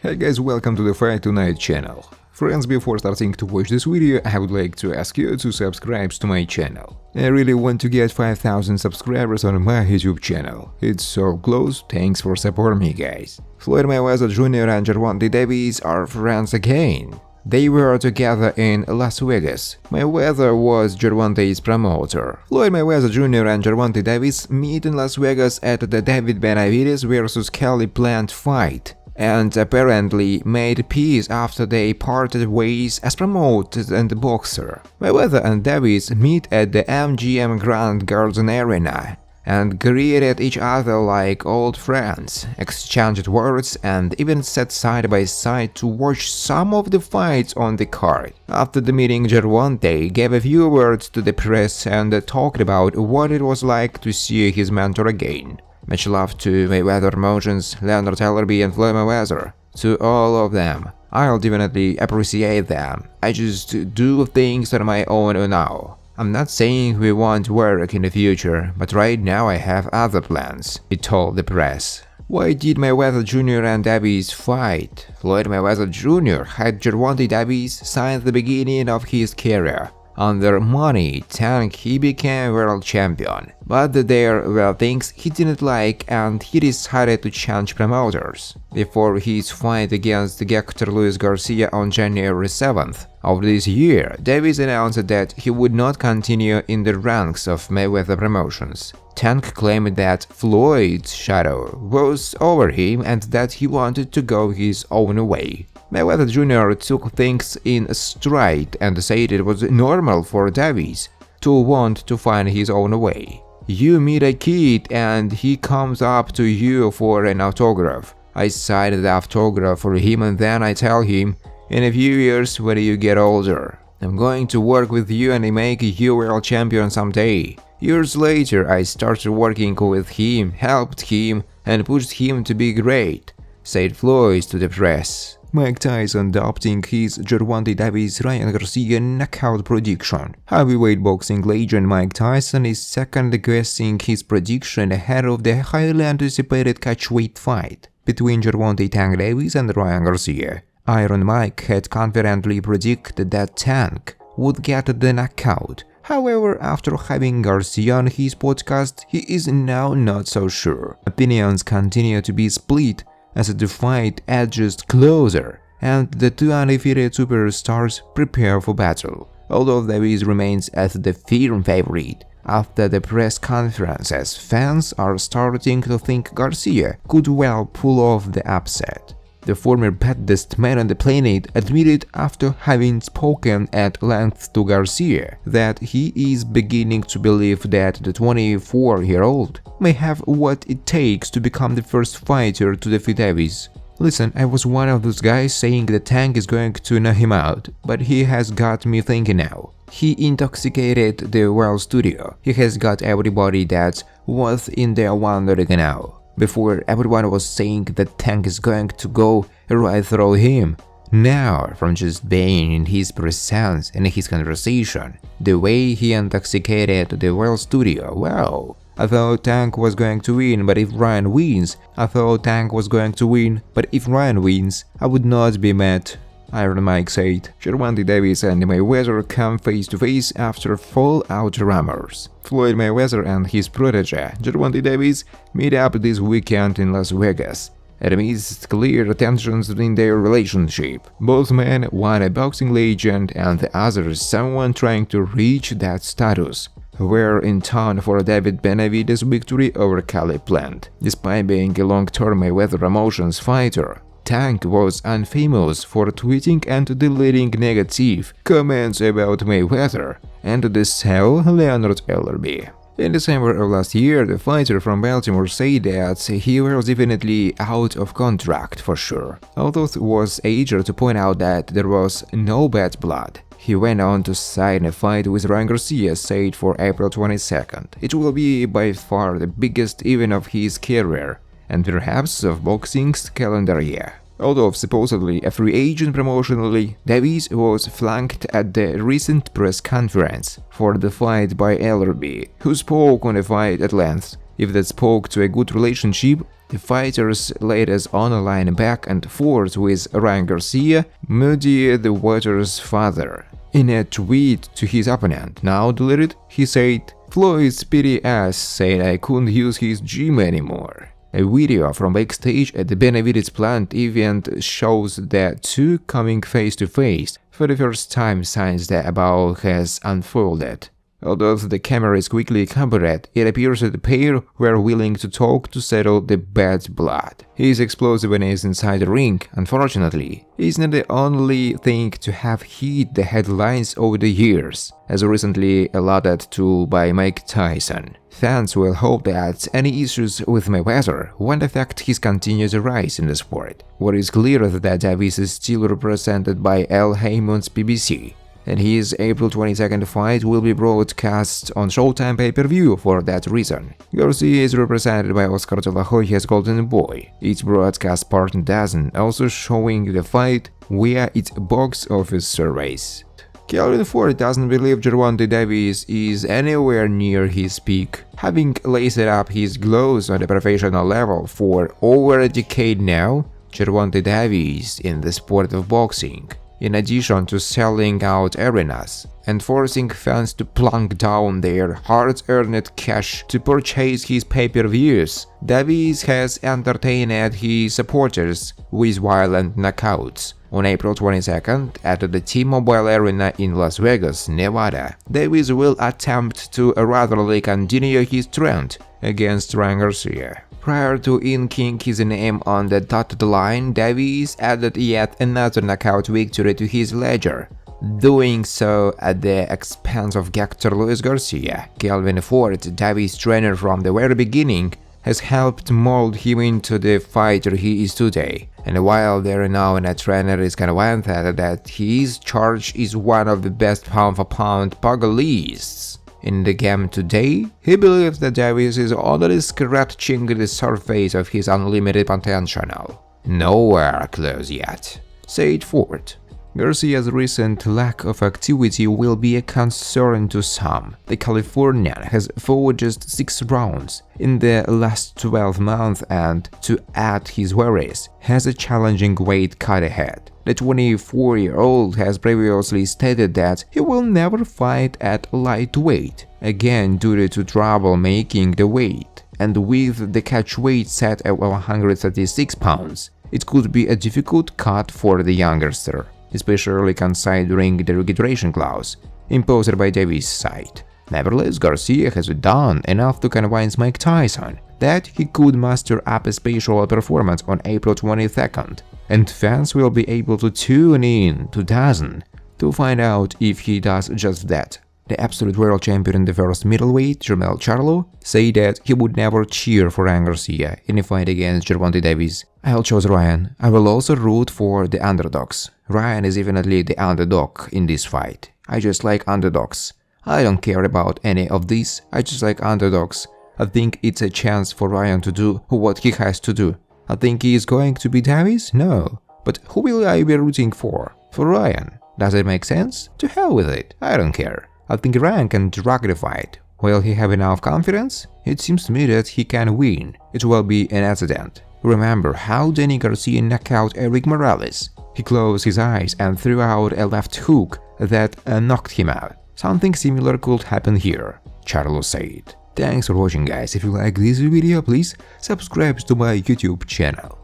Hey guys, welcome to the Fight Tonight channel. Friends, before starting to watch this video, I would like to ask you to subscribe to my channel. I really want to get 5,000 subscribers on my YouTube channel. It's so close, thanks for supporting me guys. Floyd Mayweather Jr. and Gervonta Davis are friends again. They were together in Las Vegas. Mayweather was Gervonta's promoter. Floyd Mayweather Jr. and Gervonta Davis meet in Las Vegas at the David Benavidez vs. Kelly planned fight, and apparently made peace after they parted ways as promoter and boxer. Mayweather and Davis meet at the MGM Grand Garden Arena and greeted each other like old friends, exchanged words, and even sat side by side to watch some of the fights on the card. After the meeting, Gervonta gave a few words to the press and talked about what it was like to see his mentor again. Much love to Mayweather Promotions, Leonard Ellerbe and Floyd Mayweather. To all of them, I'll definitely appreciate them. I just do things on my own now. I'm not saying we won't work in the future, but right now I have other plans, he told the press. Why did Mayweather Jr. and Davis fight? Floyd Mayweather Jr. had Gervonta Davis since the beginning of his career. Under money tank, he became world champion, but there were things he didn't like and he decided to change promoters. Before his fight against Hector Luis Garcia on January 7th of this year, Davis announced that he would not continue in the ranks of Mayweather Promotions. Tank claimed that Floyd's shadow was over him and that he wanted to go his own way. Mayweather Jr. took things in stride and said it was normal for Davis to want to find his own way. You meet a kid and he comes up to you for an autograph. I signed the autograph for him and then I tell him, in a few years when you get older, I'm going to work with you and make you world champion someday. Years later, I started working with him, helped him, and pushed him to be great, said Floyd to the press. Mike Tyson adopting his Gervonta Davis Ryan Garcia knockout prediction. Heavyweight boxing legend Mike Tyson is second-guessing his prediction ahead of the highly anticipated catchweight fight between Gervonta Tank Davis and Ryan Garcia. Iron Mike had confidently predicted that Tank would get the knockout. However, after having Garcia on his podcast, he is now not so sure. Opinions continue to be split as the fight edges closer and the two undefeated superstars prepare for battle. Although Davis remains as the firm favorite after the press conferences, fans are starting to think Garcia could well pull off the upset. The former baddest man on the planet admitted after having spoken at length to Garcia that he is beginning to believe that the 24-year-old may have what it takes to become the first fighter to defeat Davis. Listen, I was one of those guys saying the Tank is going to knock him out, but he has got me thinking now. He intoxicated the world studio. He has got everybody that was in there wondering now. Before, everyone was saying that Tank is going to go right through him. Now, from just being in his presence and his conversation, the way he intoxicated the world studio, wow. I thought Tank was going to win, but if Ryan wins, I thought Tank was going to win, but if Ryan wins, I would not be mad. Iron Mike said. Gervonta Davis and Mayweather come face to face after fallout rumors. Floyd Mayweather and his protege, Gervonta Davis, meet up this weekend in Las Vegas. Amidst clear tensions in their relationship, both men, one a boxing legend and the other someone trying to reach that status, were in town for David Benavidez' victory over Kelly planned. Despite being a long-term Mayweather Promotions fighter, Tank was infamous for tweeting and deleting negative comments about Mayweather and the so Leonard Ellerbe. In December of last year, the fighter from Baltimore said that he was definitely out of contract for sure, although was eager to point out that there was no bad blood. He went on to sign a fight with Ryan Garcia, said for April 22nd. It will be by far the biggest event of his career, and perhaps of boxing's calendar year. Although supposedly a free agent promotionally, Davis was flanked at the recent press conference for the fight by Ellerbe, who spoke on the fight at length If that spoke to a good relationship, the fighters laid us on a line back and forth with Ryan Garcia, Muddy the Waters' father. In a tweet to his opponent, now deleted, he said, "Floyd's pity ass said I couldn't use his gym anymore." A video from backstage at the Benavides plant event shows the two coming face to face for the first time since the above has unfolded. Although the camera is quickly covered, it appears that the pair were willing to talk to settle the bad blood. His explosiveness inside the ring, unfortunately, is not the only thing to have hit the headlines over the years, as recently alluded to by Mike Tyson. Fans will hope that any issues with Mayweather won't affect his continued rise in the sport. What is clear is that Davis is still represented by Al Haymon's PBC, and his April 22nd fight will be broadcast on Showtime pay-per-view for that reason. Garcia is represented by Oscar De La Hoya's Golden Boy, its broadcast partner DAZN also showing the fight via its box office surveys. Kelvin Ford doesn't believe Gervonta Davis is anywhere near his peak, having laced up his gloves on a professional level for over a decade now. Gervonta Davis in the sport of boxing, in addition to selling out arenas and forcing fans to plunk down their hard-earned cash to purchase his pay-per-views, Davis has entertained his supporters with violent knockouts. On April 22nd, at the T-Mobile Arena in Las Vegas, Nevada, Davis will attempt to ratherly continue his trend against Ryan Garcia. Prior to inking his name on the dotted line, Davis added yet another knockout victory to his ledger, doing so at the expense of Hector Luis Garcia. Kelvin Ford, Davis' trainer from the very beginning, has helped mold him into the fighter he is today. And while the renowned trainer is convinced that his charge is one of the best pound-for-pound pugilists in the game today, he believes that Davis is only scratching the surface of his unlimited potential. Nowhere close yet, said Ford. Garcia's recent lack of activity will be a concern to some. The Californian has fought just 6 rounds in the last 12 months and, to add his worries, has a challenging weight cut ahead. The 24-year-old has previously stated that he will never fight at lightweight, again due to trouble making the weight, and with the catch weight set at 136 pounds, it could be a difficult cut for the youngster, especially considering the registration clause imposed by Davis' side. Nevertheless, Garcia has done enough to convince Mike Tyson that he could muster up a special performance on April 22nd, and fans will be able to tune in to DAZN to find out if he does just that. The absolute world champion in the first middleweight, Jermell Charlo, said that he would never cheer for Ryan Garcia in a fight against Gervonta Davis. "I'll choose Ryan. I will also root for the underdogs. Ryan is definitely the underdog in this fight. I just like underdogs. I don't care about any of these, I just like underdogs. I think it's a chance for Ryan to do what he has to do. I think he is going to beat Davis? No. But who will I be rooting for? For Ryan. Does it make sense? To hell with it. I don't care. I think Ryan can drag the fight. Will he have enough confidence? It seems to me that he can win. It will be an accident. Remember how Danny Garcia knocked out Eric Morales? He closed his eyes and threw out a left hook that knocked him out. Something similar could happen here, Charlo said. Thanks for watching, guys. If you like this video, please subscribe to my YouTube channel.